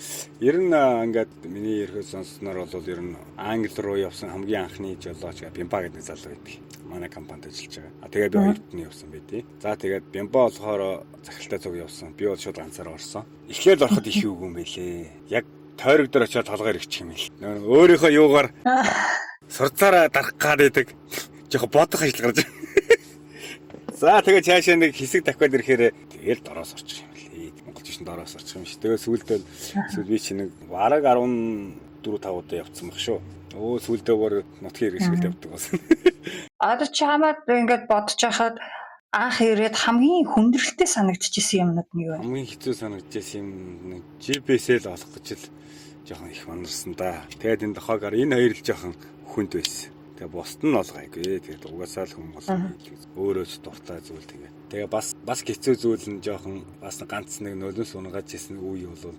Ер нь ингээд миний ерхөө сонссноор бол ер нь Англи руу явсан хамгийн анхны жолооч Бимба гэдэг залуу байдаг. Манай компанид ажиллаж байгаа. Тэгээд би оюутны явсан байдیں۔ За тэгээд Бимба болохоор захиралтай цуг явсан. Би бол шууд ганцаараа орсон. Эхлээл ороход их үгүй юм байлээ. Яг тойрог дээр очиад толгойр ихчих юм л. Өөрийнхөө юугаар сурцаараа дарах гад байдаг. Жохо бодох ажил гарч. За тэгээд цаашаа нэг хэсэг дахиад ирэхээр тэгэл дороос орчих юм лээ. Монголч шин дороос орчих юм шүү. Тэгээд сүүлдээ би чи нэг бараг 14 5 удаа явцсан баг шүү. Сүүлдээ бүр нутгийн хэрэгсэлд явдаг болсон. Одоо чи хамаад ингээд бодож байхад анх ирээд хамгийн хүндрэлтэй санагдчихсэн юмнууд нь юу вэ? Хамгийн хэцүү санагдчихсэн юм GPS-эл олох гэж л жоохон их манарсан да. Тэгээд энэ дохоогоор энэ хоёр л жоохон хүнд байсан. Тэгээ бусд нь бол гайгүй. Тэгээд угаасаа л хүмүүс өөрөө ч дуртай зүйл тэгээ. Тэгээ бас хэцүү зүйл нь жоохон бас ганц нэг нөлөөс унгаж ирсэн үе бол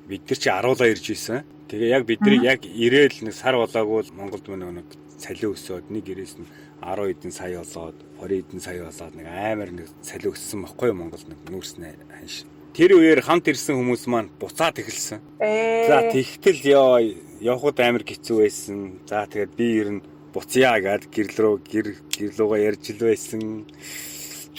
бид нар чи аруулаа ирж исэн. Тэгээ яг бидний яг ирээл нэг сар болоогүй Монголд нэг цалин өсөөд нэг ирээс нь 10 эдэн сая болоод 20 эдэн сая болоод нэг амар нэг цалин өссөн байхгүй юу Монголд нэг нүүрснээ ханш. тэр үеэр хамт ирсэн хүмүүс маань буцаад эхэлсэн. За тэгтэл явхад амар хэцүү байсан. За тэгээд би ер нь буцъя гэд гэрлүүгээ ярьж ил байсан.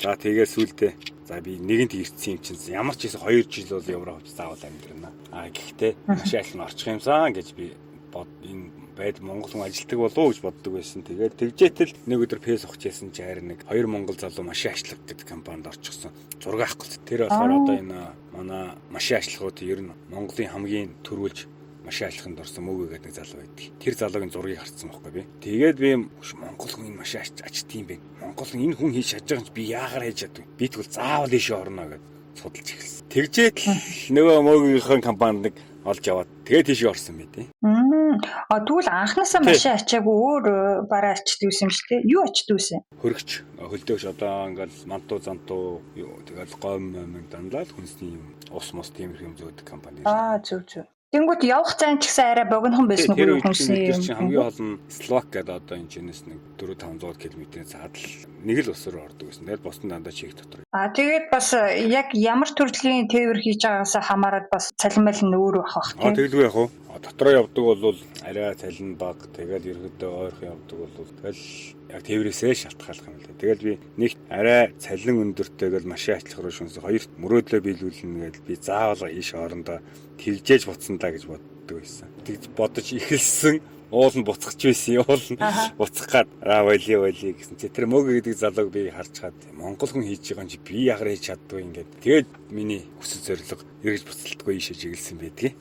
За тэгээд сүүлдээ за би нэгэнт ирсэн юм чинь ямар ч хэсэг 2 жил бол Европ заавал амьдрна. Гэхдээ маш айлын орчих юмсан гэж би энэ байд Монгол хүн ажилтдаг болов уу гэж боддог байсан. Тэгээд тэгжээтэл нэг өдөр фэйс ухчихсан чи харин нэг 2 монгол залуу машин ажиллах гэдэг компанид орчихсон. Зураг авахгүй. Тэр болохоор одоо энэ манай машин ажиллахууд ер нь Монголын хамгийн төрүүлж машин ажиллаханд орсон мөвөө гэдэг нэг залуу байдаг. Тэр залуугийн зургийг харсан байхгүй би. Тэгээд би Монгол хүн энэ машин ачдаг юм бэ. Монгол хүн энэ хүн хийж чадж байгаа юм би яагаар хийж чаддаг. Би тэгвэл заавал ийшээ орно гэж судалж эхэлсэн. Тэгжээтэл нөгөө мөвгийнхээ компанид нэг олж яваад тэгээд тийш орсон мэт. Тэгвэл анхнаасаа машин ачаагүй өөр бараа ачдаг юм шүү дээ. Юу ачдаг вэ? Хөргөч, хөлдөөгч одоо ингээл мантуу зантуу тэгэл гом данлал хүнсний юм ус мос тиймэрхүү юм зөөдөг компани. Зөв. Тэнгүүд явах зайн ч гэсэн арай богинохон байсан уу хүнсний юм. Тэр чинь хамгийн гол нь Словак гэдэг одоо энэ чинээс нэг 400-500 км-ийн цаадал нэг л ус руу ордог гэсэн. Тэгээд босдон дандаа чих дотор. Тэгээд бас яг ямар төрлийн тээвэр хийж байгаасаа хамаарат бас цалин нь өөр байх бах тийм. Тэгэлгүй яг уу. Дотроо явдаг бол арай цалин бага. Тэгээд ерөөдөө ойрхон явдаг бол тэгэл яг тээврээсээ шалтгаалах юм л да. Тэгэл би нэг арай цалин өндөртэйгээл машин ажиллах руу шүнс хоёр мөрөөдлөө биелүүлнэ гэдэл би заавал ийш орондоо тэгжээж буцсан да гэж боддог байсан. Тэгж бодож эхэлсэн. Уул нь буцахч байсан. Уул нь буцах гад вали гэсэн. Тэр мөг гэдэг залууг би харж чад. Монгол хүн хийж байгаа юм чи би ягаар хийж чаддгүй ингээд. Тэгээд миний хүсэл зорилго эргэж буцалтгүй ийшээ чиглэсэн байдгийг.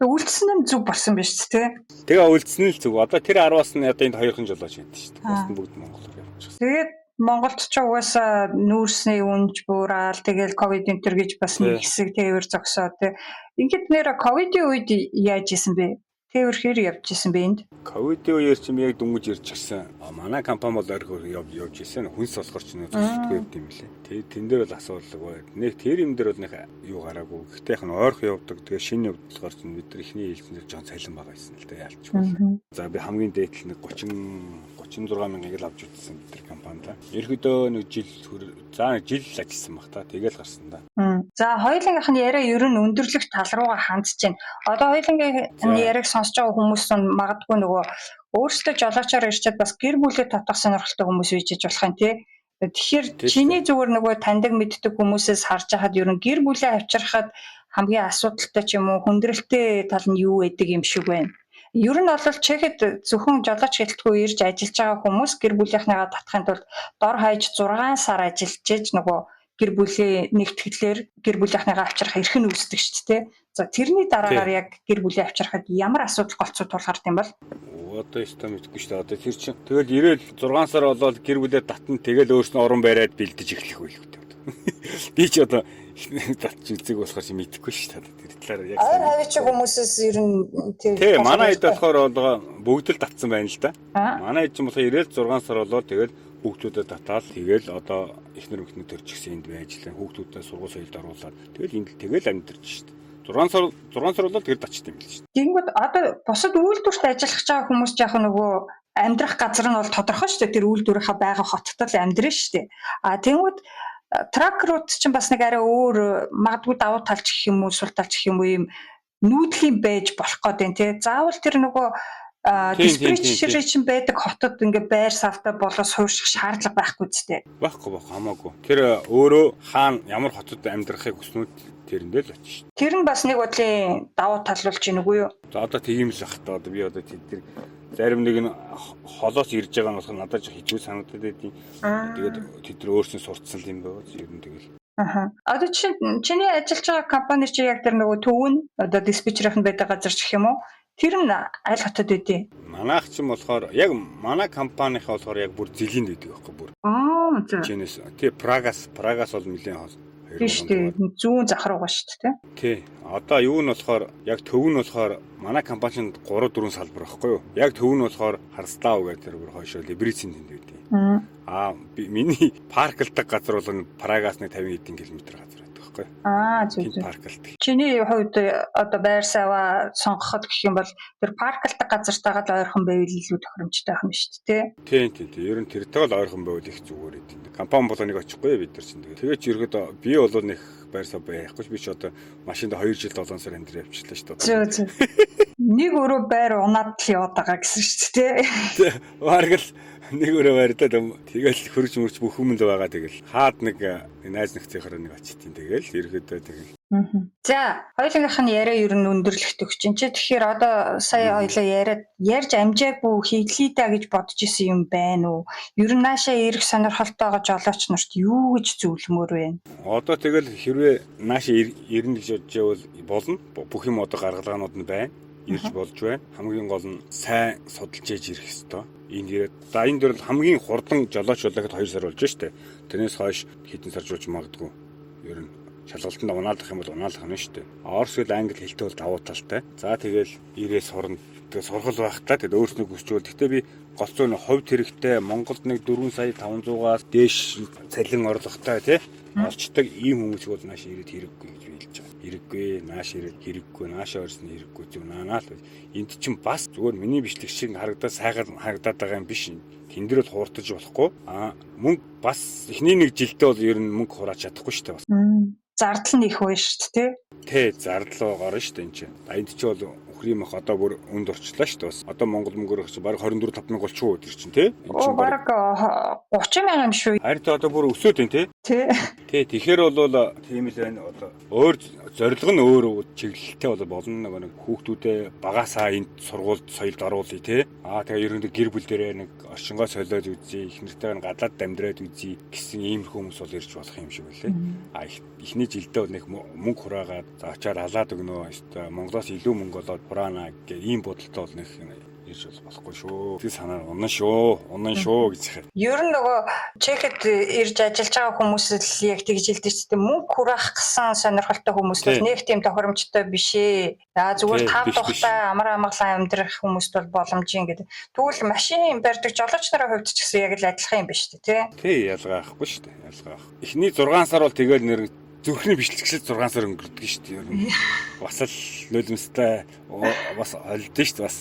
Үйлдсэн нь зүг болсон биз дээ. Тэгээ үйлдсэн л зүг. Одоо тэр 10-аас нь одоо энд 2хан жолооч байдаг шүү дээ. Бусд бүгд Монголоор явчихсан. Тэгээд Монголд ч угаасаа нүүрсний үнж буурал тэгэл ковид энтер гэж бас нэг хэсэг тээвэр зогсоо тий. Ингээд нэр ковидын үед яаж исэн бэ? Тээвэр хэр явж исэн бэ энд? Ковидын үеэр чим яг дүнгиж ирж гисэн. Манай компани бол ойрхоор явж исэн. Хүнс болохоор ч нэг зогсдгүй юм лээ. Тэгээд тэн дээр бол асуудал байна. Нэг тэр юм дээр бол нэг юу гараагүй. Гэхдээ яг нь ойрхон явдаг. Тэгээ шинэ явдлаар ч бид нар ихний хэлснээр жоон цалин байгаа байсан л да яалчгүй. За би хамгийн дээдл нэг 36 мянган л авч үзсэн бид тэр компанид. Ерөөдөө нэг жил ажилласан баг та. Тэгэл гарсан да. За хоёулангийнх нь яриа ер нь өндөрлөх тал руугаа хандж байна. Одоо хоёулангийн яриаг сонсож байгаа хүмүүс нь магадгүй нөгөө өөрсдөө жолоочоор ирчээд бас гэр бүлээ татах сонирхолтой хүмүүс үйжиж болох юм тий. Тэгэхээр чиний зүгээр нөгөө таньдаг мэддэг хүмүүсээс харж хахад ер нь гэр бүлээ авчирхад хамгийн асуудалтай ч юм уу хүндрэлтэй тал нь юу байдаг юм шиг байна. Ер нь бол Чехэд зөвхөн жолооч гэлтгүй ирж ажиллаж байгаа хүмүүс гэр бүлийнхнийгаа татахын тулд дор хаяж 6 сар ажиллаж ээж нөгөө гэр бүлийн нэгтгэлээр гэр бүлийнхнийгаа авчрах эрх нь үүсдэг шүү дээ. За тэрний дараагаар яг гэр бүлээ авчрахад ямар асуудал голцоо тулгард юм бол? Одоо ястаа мэдгүй шүү дээ. Одоо тэр чинь тэгэл ирээл 6 сар болоод гэр бүлээ татна тэгэл өөрснөө орон бариад бэлдэж эхлэх үйл гэдэг. Би ч одоо татч үзэг болохоор чи мэдэхгүй шүү дээ. Тэр талаар яг сайн. Хавич хүмүүсээс ер нь тий манай хэд болохоор бүгд л татсан байна л да. Манай хэд ч болохоор ирээл 6 сар болоод тэгэл хүүхдүүдэд татаал тэгэл одоо эхнэр мөхнө төрж гисэн энд байж лээ. Хүүхдүүдэд сургууль соёлд оруулаад тэгэл энд тэгэл амьдэрч шүү дээ. 6 сар болоод тэгэл татчихдээ юм л шүү дээ. Тэгэнгүүт одоо бусад үйлдвэрт ажиллах байгаа хүмүүс яг нөгөө амьдрах газар нь бол тодорхой шүү дээ. Тэр үйлдвэрийнхаа байгаа хотод л амьдрын шүү дээ. Тэгэнгүүт тракерууд чинь бас нэг арай өөр магадгүй давуу талч гэх юм уу сул талч гэх юм уу юм нүүдлийн байж болох гэдэг тийм. Заавал тэр нөгөө диспетчерч байдаг хотод ингээ байр савтай болоос хуурших шаардлага байхгүй зү. Байхгүй хамаагүй. Тэр өөрөө хаана ямар хотод амьдрахыг хүснүүд тэрэндээ л очиж. Тэр нь бас нэг бодлын давуу тал болж гин үгүй юу? За одоо тийм л ах та одоо би одоо тэр зарим нэг нь холоос ирж байгаа нь болохоор надад жоо хичүү санагдаад байдیں۔ Тэгээд тэд нар өөрсдөө сурцсан юм байна. Ер нь тэгэл. Одоо чиний ажиллаж байгаа компани чи яг тэр нөгөө төвөн одоо диспетчерийнх нь байдаг газар ч гэх юм уу? Тэр нь аль хотод байдیں۔ Манайх ч юм болохоор яг манай компанийнхаа болохоор яг бүр зэлийн байдаг байхгүй бүр. За. Чинээс тий Прагаас бол нэлээд хол. Тийш тий зүүн зах руу гоо шүү дээ тий. Одоо юу нь болохоор яг төв нь болохоор манай компанид 3-4 салбар байхгүй юу? Яг төв нь болохоор Харстаа гэдэг тэр бүр хойшоо Либрицийн тэнд байдаг. Миний парклдаг газар бол Прагаас нэг 50 хэдэн километр газар байдаг. байхгүй. Зүг Тэнд зүг. парклдаг. Чиний хувьд одоо байр саваа сонгоход гэх юм бол тэр парклдаг газартаагаа л ойрхон байвал илүү тохиромжтой байх нь шүү дээ, тий? Тийм. Ер нь тэртэй л ойрхон байвал их зүгээр идэв. Компани болоо нэг очихгүй бид нар чинь. Тэгээд ч ерөөдөө би бол нэг байр сав байхгүй. Би ч одоо машинд 2 жил 7 сар энэ явчихлаа шүү дээ. Зүг. Нэг өрөө байр унаад л яваад байгаа гэсэн шүү дээ, тий? Бараг л нэг өрөө байртаа тэгэл хөрж мөрч бүх юм л байгаа. Тэгэл хаад нэг найз нөхцөөхөр нэг очтیں۔ Тэгэл ерөөдөө тэгэл. За, хоёулынх нь яриа ер нь өндөрлөхт өгч чинь. Тэгэхээр одоо сая хоёулаа ярьж амжаагүй хийлээ да гэж бодож исэн юм байна уу? Ер нь наашаа ирэх сонирхолтойгоо жолооч нарт юу гэж зөвлөмөр вэ? Одоо тэгэл хэрвээ наашаа ирнэ гэж бодож болно. Бүх юм одоо гаргалгаанууд нь байна. Ирж болж байна. Хамгийн гол нь сайн судалж ээж ирэх ёстой. Энд ирээд энэ дөр хамгийн хурдан жолооч болоод 2 сар болж штэ. Тэрнээс хойш хэдэн сар жуулж магадгүй. Ер нь шалгалтанд унаалах юм бол унаалах нь шүү дээ. Орос хэл англи хэлтэй бол давуу талтай. За тэгэл ирээ сурна. Тэгээ сургал байхдаа тэгээд өөрснөө хүсчүүл. Гэхдээ би голцоо нэг хувьд хэрэгтэй Монголд нэг 4,500-аас дээш цалин орлоготой тий орчдөг ийм хүмүүс бол нааш ирээд хэрэггүй гэж би хэлж байгаа. Хэрэггүй, нааш ирээд хэрэггүй, наашаа орсны хэрэггүй зүг наанаал. Энд чинь бас зүгээр миний бичлэг шиг сайхан харагдаад байгаа юм биш. Тэн дээр л хууртаж болохгүй. Мөнгө бас эхний нэг жилдээ бол ер нь мөнгө хураач чадахгүй шүү дээ бас. Зардал нь их байна шүү дээ, тий? Тий, зардал гарна шүү дээ энэ чинь. Энд чинь бол өхрийн мах одоо бүр өнд орчлаа шүү дээ бас. Одоо Монгол мөнгөөр чи баг 24-5 мянга болчихоо өдөр чинь тий. Энэ чинь баг 30 мянган юм шүү. Харин одоо бүр өсөөд байна тий. Тий, тэгэхээр бол тийм л байна. Одоо өөр зорилго нь өөр чиглэлтэй болно. Нэг хүүхдүүдээ багасаа энд сургуульд соёлд оруулъя тий. Тэгээ ерөнхийдөө гэр бүл дээрээ нэг орчингоо солиод үзье, их нэртэйгээр гадаад амьдраад үзье гэсэн иймэрхүү хүмүүс бол ирж болох юм шиг байлээ. Эхний жилдээ бол нэг мөнгө хураагаад за очиад халаад өгнө. Өстой Монголоос илүү мөнгө болоод хураана гэх ийм бодолтой бол нэг ирж болохгүй шүү. Тэр санаа унан шүү гэж хэлээ. Ер нь нөгөө Чехэд ирж ажиллаж байгаа хүмүүс л яг тэгж хэлдэг ч гэдэг мөнгө хураах гэсэн сонирхолтой хүмүүс бол нэг тийм тохиромжтой биш ээ. Зүгээр тав тухтай амар амгалан амьдрах хүмүүст бол боломжийн гэдэг. Тэгвэл машин барьдаг жолооч нарын хувьд ч гэсэн яг л адилхан юм биш үү тий? Тий, ялгаахгүй шүү дээ. Ялгаах. Эхний 6 сар бол тэгэл нэр зүрхний бичлэгчд 6 сар өнгөрдөг шүү дээ. Бас л нулимстай бас олдсон шүү дээ. Бас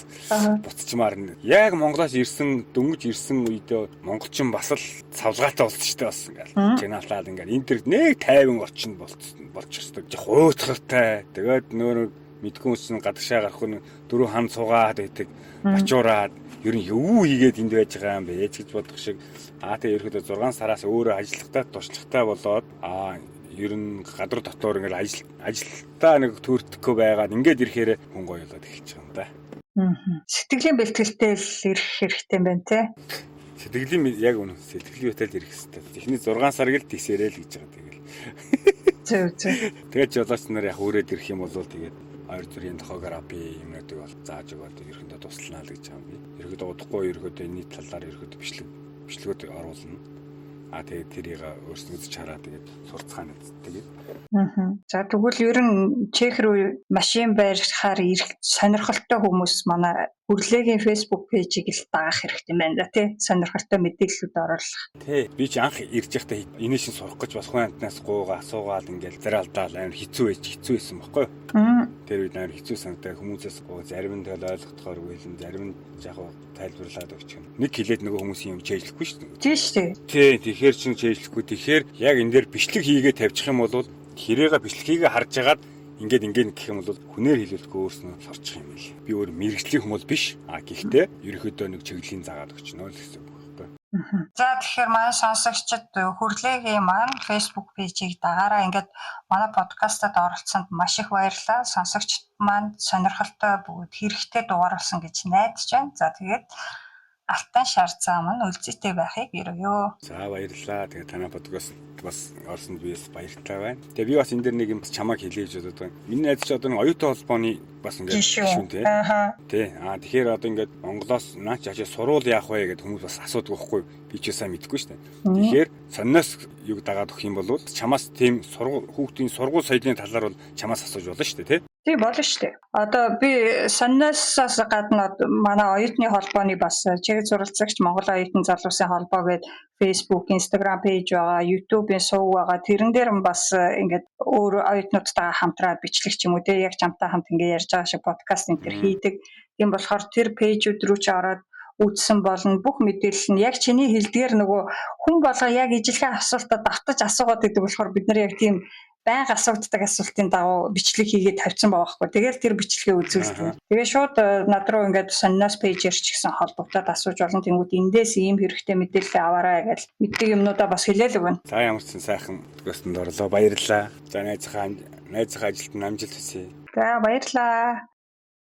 буцчмаар нь. Яг Монголоос дөнгөж ирсэн үедээ монголчин бас л савлгаатай болсон шүү дээ. Бас ингээл чанаалтаад ингээл энэ төр нэг 50 орчин болчихсон. Хуйцгартай. Тэгээд нөр мэдгүй хүмүүс гадагшаа гарах нь 4 хам цугаад байдаг. Бачуураад ер нь юу хийгээд энд байж байгаа юм бэ гэж бодох шиг. Тэгээ ерөөдөө 6 сараас өөрөө ажиллахтаа туршлагатай болоод ер нь гадар дотор ингээл ажилтаа нэг төртгөө байгаад ингээд ирэхээр хүн гоёлоод эхэлж байгаа юм да. Сэтгэлийн бэлтгэлтэй л ирэх хэрэгтэй юм байна те. Сэтгэлийн яг үнэ сэтгэлийн бэлтгэлтэй ирэх хэрэгтэй. Эхний 6 сарыг л тисэрээ л гэж байгаа тэгэл. Зөв. Тэгээд жолооч нар яг өрөөд ирэх юм бол тэгээд 2 зүрийн тохографи юмнуудыг бол зааж өгөөд ерөөхдөө туслана л гэж байгаа юм би. Ерөөхдөө удахгүй ерөөхдөө энэ талаар ерөөхдөө бичлэгүүд оруулна. Тэгээд тэрийг өөрснөө үзэж хараа тэгээд сурцгаана тэгээд. За тэгвэл ер нь Чех рүү машин барихаар ирэх сонирхолтой хүмүүс манай Хүрлээгийн Facebook пэйжийг л дагаах хэрэгтэй байна да тий. Сонирхолтой мэдээллүүд оруулах. Тий. Би ч анх ирж байхдаа энэ шин сурах гэж бас хүн амтнаас асуугаад ингээл зараалдаал амар хэцүү байсан байхгүй юу? Тэр үед амар хэцүү санагдаа хүмүүсээс зарим нь тэгэл ойлгохдохоор үгүй зарим нь яг тайлбарлаад өгч юм. Нэг хэлээд нөгөө хүмүүсийн юм чэйжлэхгүй шүү дээ. Тийм шүү дээ. Тий. Тэгэхээр чин чэйжлэхгүй. Тэгэхээр яг энэ дээр бичлэг хийгээд тавьчих юм бол хэрээгээ бичлэгийг харж агаад ингээд гэх юм бол хүнээр хэлүүлэхгүй өөрснөө сорчих юм байл. Би өөр мэрэгжлийн хүмүүс биш. Гэхдээ ерөөхдөө нэг чиглэлийн заагаад өгч нөө л гэсэн үг байхгүй. За тэгэхээр манай сонсогчид Хүрлээгийн маань Facebook пэйжийг дагаараа ингээд манай подкастад оролцсонд маш их баярлалаа. Сонсогчид маань сонирхолтой бүгд хэрэгтэй дугааруулсан гэж найдаж байна. За тэгээд Алтан шар зам нь үлзийтэй байхыг ерөөё. За баярлалаа. Тэгээ танай подкаст бас орсонд би бас баяртай байна. Тэгээ би бас энэ дэр нэг юм бас чамайг хэлье гэж бодод байна. Миний найз ч одоо нэг оюутан холбооны бас ингээд гишүүн тий. Тий. Тэгэхээр одоо ингээд Монголоос наач очиж сурвал яах вэ гэдээ хүмүүс бас асуудаг байхгүй. Би ч сайн мэдэхгүй шүү дээ. Тэгэхээр сонноос юг дагаад өгөх юм бол чамаас тийм хүүхдийн сургууль соёлын талаар бол чамаас асууж болно шүү дээ тий. Тийм болно шүү дээ. Одоо би санаасаас гадна манай оюутны холбооны бас чиглэл суралцагч Монгол оюутан залуусын холбоо гэдэг Facebook, Instagram пэйж байгаа, YouTube-ийн сувг байгаа. Тэрэн дээр бас ингээд өөр оюутнуудтайгаа хамтраад бичлэг ч юм уу те яг чамтай хамт ингээд ярьж байгаа шиг подкаст энэ төр хийдэг. Тийм болохоор тэр пэйжүүд рүү ч ороод үзсэн болно. Бүх мэдээлэл нь яг чиний хэлдгээр нөгөө хүн болго яг ижилхэн асуултад давтаж асуугаад байдаг болохоор бид нар яг тийм байнга асуудаг асуултын дагуу бичлэг хийгээд тавьсан байгаа байхгүй. Тэгээд тэр бичлэгээ үзүүлдэг. Тэгээ шууд над руу ингээд сониноос пэйжээр ч гэсэн холбогдоод асууж олон тэнгууд эндээс ийм хэрэгтэй мэдээлэл аваарай гэж мэддэг юмнуудаа бас хэлээл өгнө. За ямар ч сайхан подкастэнд орлоо. Баярлалаа. За найзынхаа ажилд амжилт хүсье. За баярлалаа.